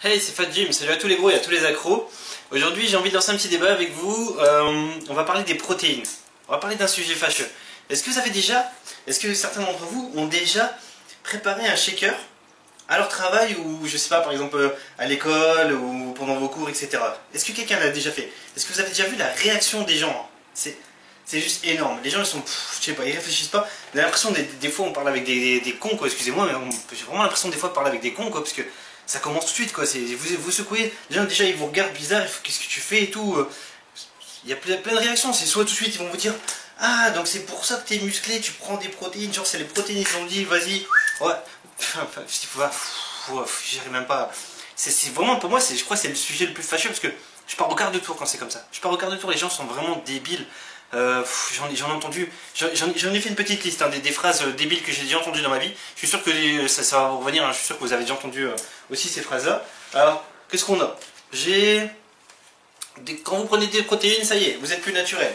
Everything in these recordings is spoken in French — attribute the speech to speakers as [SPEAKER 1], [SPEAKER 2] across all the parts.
[SPEAKER 1] Hey, c'est Fat Jim, salut à tous les gros et à tous les accros. Aujourd'hui, j'ai envie de lancer un petit débat avec vous. On va parler des protéines. On va parler d'un sujet fâcheux. Est-ce que certains d'entre vous ont déjà préparé un shaker à leur travail ou, je sais pas, par exemple à l'école ou pendant vos cours, etc. Est-ce que quelqu'un l'a déjà fait? Est-ce que vous avez déjà vu la réaction des gens? C'est juste énorme. Les gens, ils sont, je sais pas, ils réfléchissent pas. On a l'impression, des fois, on parle avec des cons, quoi. Excusez-moi, mais j'ai vraiment l'impression, des fois, de parler avec des cons, quoi, parce que ça commence tout de suite, quoi. Vous secouez, les gens, déjà, ils vous regardent bizarre, qu'est-ce que tu fais et tout. Il y a plein de réactions. C'est soit tout de suite, ils vont vous dire, ah, donc c'est pour ça que t'es musclé, tu prends des protéines, genre, c'est les protéines, ils ont dit, vas-y. Ouais. J'y arrive même pas. C'est vraiment, pour moi, je crois que c'est le sujet le plus fâcheux, parce que je pars au quart de tour quand c'est comme ça. Je pars au quart de tour, les gens sont vraiment débiles. J'en ai entendu, j'en ai fait une petite liste, hein, des phrases débiles que j'ai déjà entendues dans ma vie. Je suis sûr que ça va vous revenir, hein, je suis sûr que vous avez déjà entendu aussi ces phrases-là. Alors, qu'est-ce qu'on a? Quand vous prenez des protéines, ça y est, vous êtes plus naturel.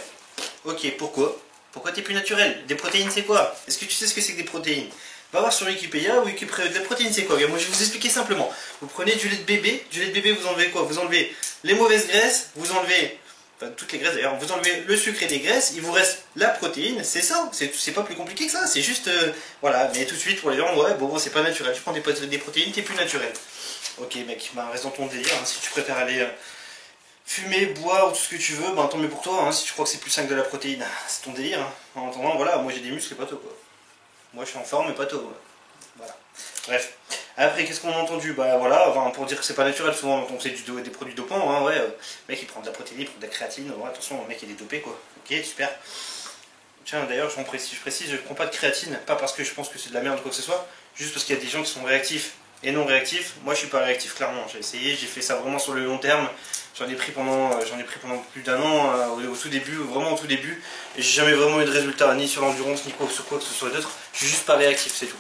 [SPEAKER 1] Ok, pourquoi? Pourquoi t'es plus naturel? Des protéines, c'est quoi? Est-ce que tu sais ce que c'est que des protéines? Va voir sur Wikipédia, des protéines c'est quoi? Moi je vais vous expliquer simplement. Vous prenez du lait de bébé, vous enlevez quoi? Vous enlevez les mauvaises graisses, vous enlevez, enfin toutes les graisses d'ailleurs, vous enlevez le sucre et les graisses, il vous reste la protéine, c'est ça, c'est pas plus compliqué que ça, c'est juste, voilà, mais tout de suite pour les gens, ouais, bon c'est pas naturel, tu prends des protéines, t'es plus naturel. Ok mec, bah reste dans ton délire, hein, si tu préfères aller fumer, boire ou tout ce que tu veux, bah tant mieux pour toi, hein, si tu crois que c'est plus sain que de la protéine, c'est ton délire, hein. En attendant, voilà, moi j'ai des muscles et pas toi quoi. Moi je suis en forme et pas tôt. Voilà. Bref. Après qu'est-ce qu'on a entendu? Bah voilà, enfin, pour dire que c'est pas naturel, souvent on sait des produits dopants, hein, ouais. Le mec il prend de la protéine, il prend de la créatine, ouais, attention, le mec il est dopé quoi. Ok, super. Tiens d'ailleurs je précise, je prends pas de créatine, pas parce que je pense que c'est de la merde ou quoi que ce soit, juste parce qu'il y a des gens qui sont réactifs et non réactifs. Moi je suis pas réactif clairement, j'ai essayé, j'ai fait ça vraiment sur le long terme. J'en ai pris pendant plus d'un an, au tout début, vraiment au tout début, et j'ai jamais vraiment eu de résultat, ni sur l'endurance, ni sur quoi que ce soit d'autre. Je suis juste pas réactif, c'est tout.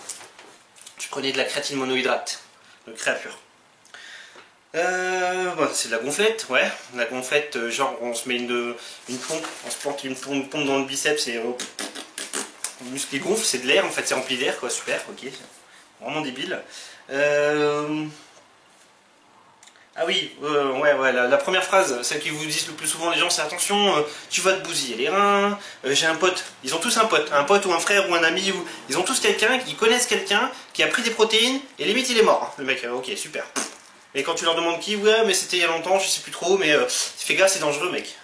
[SPEAKER 1] Je prenais de la créatine monohydrate, de créapure. Bon, c'est de la gonflette, ouais. La gonflette, genre on se met une pompe, on se plante une pompe dans le biceps et le muscle qui gonfle, c'est de l'air, en fait c'est rempli d'air, quoi, super, ok. Vraiment débile. Ah oui, ouais, la première phrase, celle qui vous disent le plus souvent les gens, c'est attention, tu vas te bousiller les reins. J'ai un pote, ils ont tous un pote ou un frère ou un ami, ils ont tous quelqu'un, ils connaissent quelqu'un qui a pris des protéines et limite il est mort. Le mec, ok, super. Et quand tu leur demandes qui, ouais, mais c'était il y a longtemps, je sais plus trop, mais fais gaffe, c'est dangereux, mec.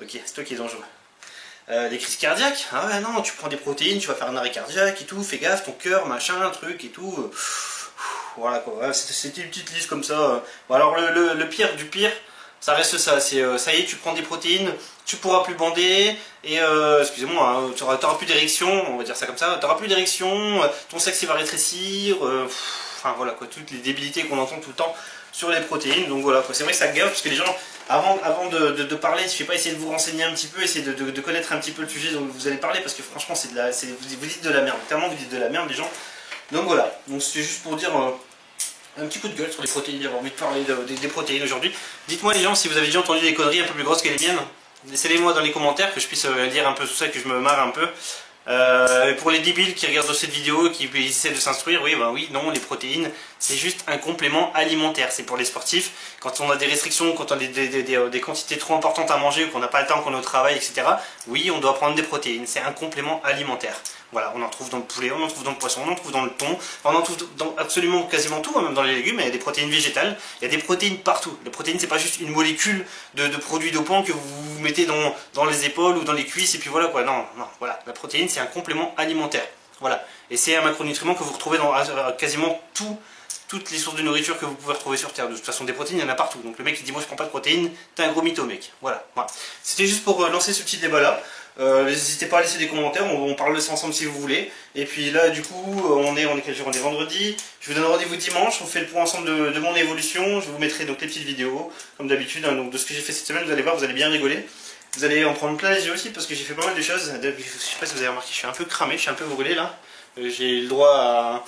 [SPEAKER 1] Ok, c'est toi qui es dangereux. Les crises cardiaques, ah ouais, non, tu prends des protéines, tu vas faire un arrêt cardiaque et tout, fais gaffe, ton cœur, machin, truc et tout. Voilà quoi, c'était une petite liste comme ça. Bon, alors le pire du pire, ça reste ça, c'est ça y est, tu prends des protéines, tu pourras plus bander, et excusez-moi, hein, tu n'auras plus d'érection, on va dire ça comme ça, tu n'auras plus d'érection, ton sexe il va rétrécir, enfin voilà quoi, toutes les débilités qu'on entend tout le temps sur les protéines, donc voilà quoi, c'est vrai que ça gaffe, parce que les gens, avant de parler, je sais pas, essayer de vous renseigner un petit peu, essayer de connaître un petit peu le sujet dont vous allez parler, parce que franchement vous dites de la merde, clairement vous dites de la merde les gens. Donc voilà, donc c'est juste pour dire un petit coup de gueule sur les protéines, j'avais envie de parler des protéines aujourd'hui. Dites-moi les gens si vous avez déjà entendu des conneries un peu plus grosses que les miennes. Laissez-les moi dans les commentaires que je puisse lire un peu tout ça, que je me marre un peu. Et pour les débiles qui regardent cette vidéo, qui essaient de s'instruire, oui, ben oui, non, les protéines, c'est juste un complément alimentaire. C'est pour les sportifs. Quand on a des restrictions, quand on a des quantités trop importantes à manger, ou qu'on n'a pas le temps, qu'on est au travail, etc., oui, on doit prendre des protéines. C'est un complément alimentaire. Voilà, on en trouve dans le poulet, on en trouve dans le poisson, on en trouve dans le thon, on en trouve dans absolument quasiment tout, même dans les légumes, il y a des protéines végétales, il y a des protéines partout. Les protéines, c'est pas juste une molécule de produits dopants que vous mettez dans les épaules ou dans les cuisses, et puis voilà quoi, non, voilà. La protéine, c'est un complément alimentaire. Voilà. Et c'est un macronutriment que vous retrouvez dans quasiment toutes les sources de nourriture que vous pouvez retrouver sur Terre. De toute façon, des protéines, il y en a partout. Donc le mec qui dit moi je prends pas de protéines, t'es un gros mytho mec. Voilà. C'était juste pour lancer ce petit débat là. N'hésitez pas à laisser des commentaires, on parle de ça ensemble si vous voulez. Et puis là du coup, on est quel jour? On est vendredi. Je vous donne rendez-vous dimanche, on fait le point ensemble de mon évolution. Je vous mettrai donc les petites vidéos, comme d'habitude, hein, donc de ce que j'ai fait cette semaine, vous allez voir, vous allez bien rigoler. Vous allez en prendre plein les yeux aussi parce que j'ai fait pas mal de choses. Je sais pas si vous avez remarqué, je suis un peu cramé, je suis un peu brûlé là. J'ai eu le droit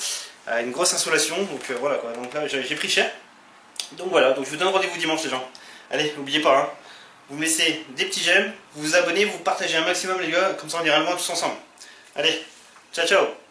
[SPEAKER 1] à une grosse insolation, donc voilà quoi. Donc là j'ai pris cher. Donc voilà, donc je vous donne rendez-vous dimanche les gens. Allez, n'oubliez pas, hein. Vous me laissez des petits j'aime, vous vous abonnez, vous partagez un maximum les gars, comme ça on ira loin tous ensemble. Allez, ciao ciao.